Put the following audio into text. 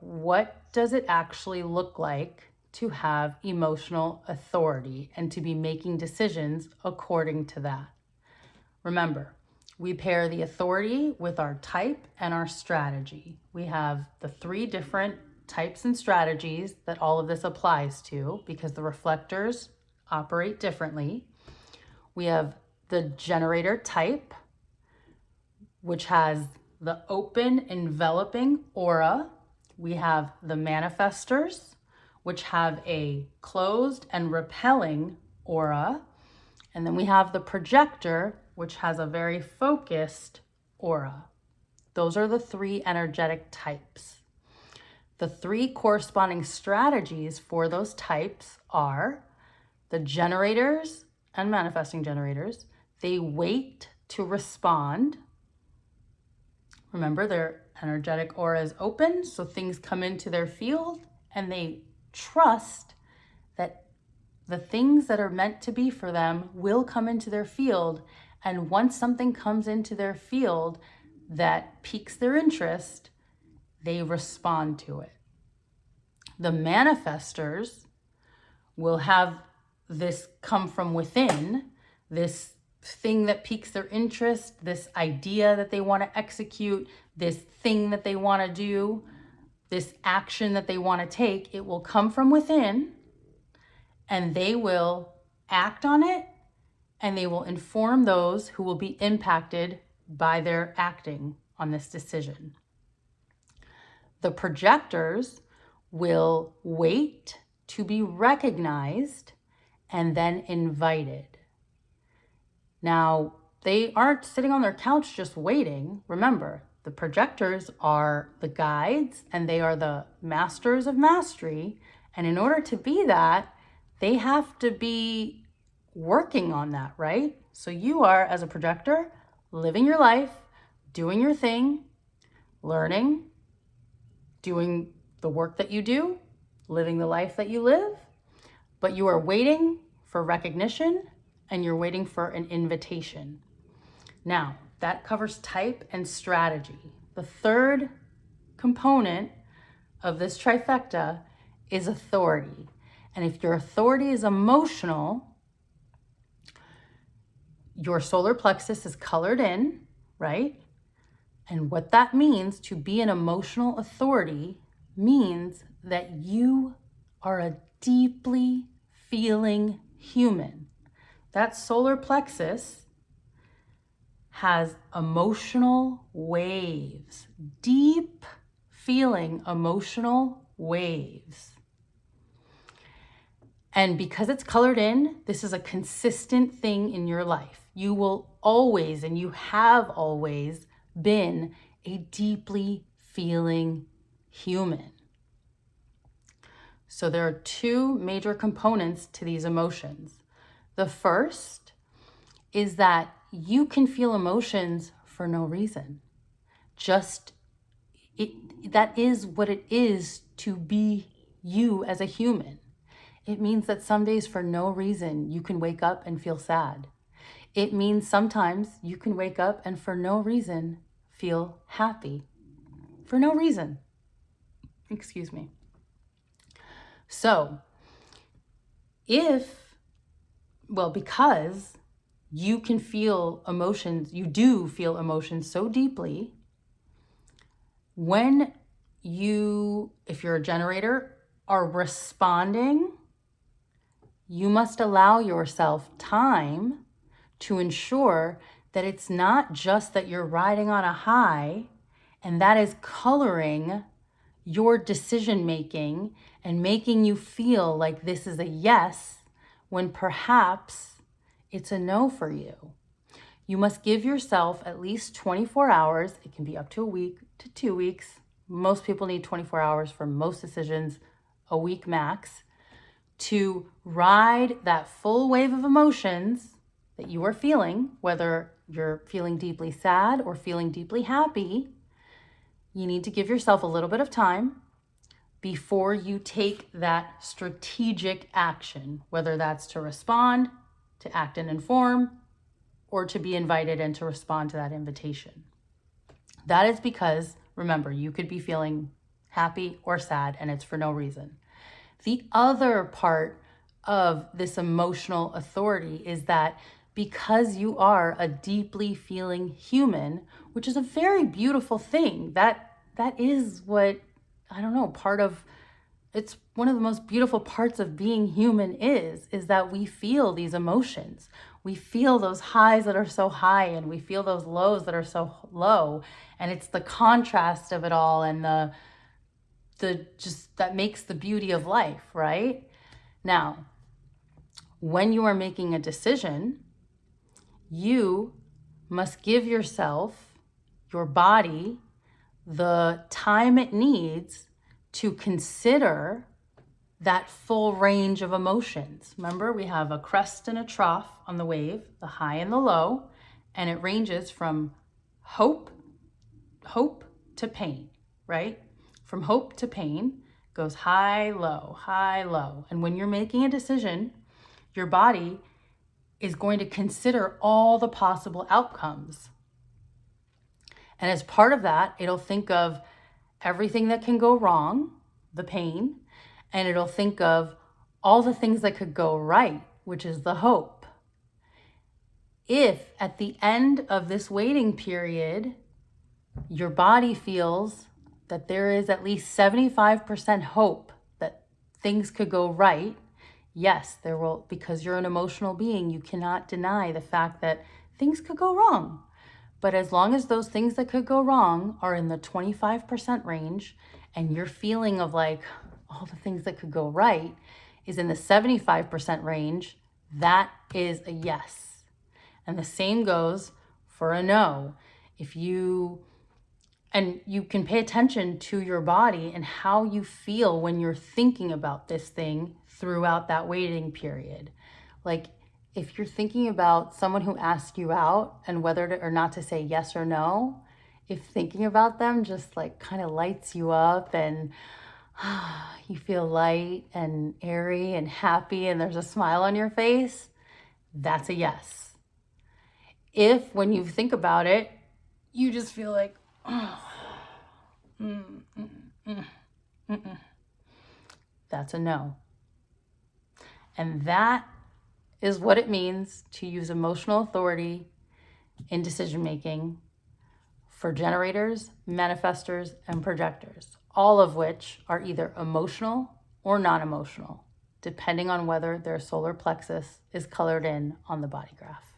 what does it actually look like to have emotional authority and to be making decisions according to that? Remember, we pair the authority with our type and our strategy. We have the 3 different types and strategies that all of this applies to because the reflectors operate differently. We have the generator type, which has the open, enveloping aura. We have the manifestors, which have a closed and repelling aura. And then we have the projector, which has a very focused aura. Those are the 3 energetic types. The 3 corresponding strategies for those types are the generators and manifesting generators. They wait to respond. Remember, their energetic aura is open, so things come into their field, and they trust that the things that are meant to be for them will come into their field. And once something comes into their field that piques their interest, they respond to it. The manifestors will have this come from within, this thing that piques their interest, this idea that they want to execute, this thing that they want to do, this action that they want to take. It will come from within, and they will act on it, and they will inform those who will be impacted by their acting on this decision. The projectors will wait to be recognized and then invited. Now, they aren't sitting on their couch just waiting. Remember, the projectors are the guides and they are the masters of mastery. And in order to be that, they have to be working on that, right? So you are, as a projector, living your life, doing your thing, learning, doing the work that you do, living the life that you live, but you are waiting for recognition and you're waiting for an invitation. Now, that covers type and strategy. The third component of this trifecta is authority. And if your authority is emotional, your solar plexus is colored in, right? And what that means to be an emotional authority means that you are a deeply feeling human. That solar plexus has emotional waves, deep feeling emotional waves. And because it's colored in, this is a consistent thing in your life. You will always, and you have always been a deeply feeling human. So there are 2 major components to these emotions. The first is that you can feel emotions for no reason. That is what it is to be you as a human. It means that some days for no reason you can wake up and feel sad. It means sometimes you can wake up and for no reason feel happy. For no reason. Excuse me. So, because you can feel emotions, you do feel emotions so deeply, when you, if you're a generator, are responding, you must allow yourself time to ensure that it's not just that you're riding on a high and that is coloring your decision making and making you feel like this is a yes when perhaps it's a no for you. You must give yourself at least 24 hours. It can be up to a week to 2 weeks. Most people need 24 hours for most decisions, a week max, to ride that full wave of emotions that you are feeling, whether you're feeling deeply sad or feeling deeply happy. You need to give yourself a little bit of time before you take that strategic action, whether that's to respond, to act and inform, or to be invited and to respond to that invitation. That is because, remember, you could be feeling happy or sad, and it's for no reason. The other part of this emotional authority is that because you are a deeply feeling human, which is a very beautiful thing, that is what, I don't know, part of, it's one of the most beautiful parts of being human is that we feel these emotions. We feel those highs that are so high, and we feel those lows that are so low. And it's the contrast of it all, and the just that makes the beauty of life, right? Now, when you are making a decision, you must give yourself, your body, the time it needs to consider that full range of emotions. Remember, we have a crest and a trough on the wave, the high and the low, and it ranges from hope to pain, right? From hope to pain goes high, low, high, low. And when you're making a decision, your body is going to consider all the possible outcomes. And as part of that, it'll think of everything that can go wrong, the pain, and it'll think of all the things that could go right, which is the hope. If at the end of this waiting period, your body feels that there is at least 75% hope that things could go right, yes, there will, because you're an emotional being, you cannot deny the fact that things could go wrong. But as long as those things that could go wrong are in the 25% range, and your feeling of like all the things that could go right is in the 75% range, that is a yes. And the same goes for a no. And you can pay attention to your body and how you feel when you're thinking about this thing throughout that waiting period. Like, if you're thinking about someone who asked you out and whether or not to say yes or no, if thinking about them just like kind of lights you up and you feel light and airy and happy and there's a smile on your face, that's a yes. If when you think about it, you just feel like, that's a no. And that is what it means to use emotional authority in decision making for generators, manifestors, and projectors, all of which are either emotional or non-emotional, depending on whether their solar plexus is colored in on the body graph.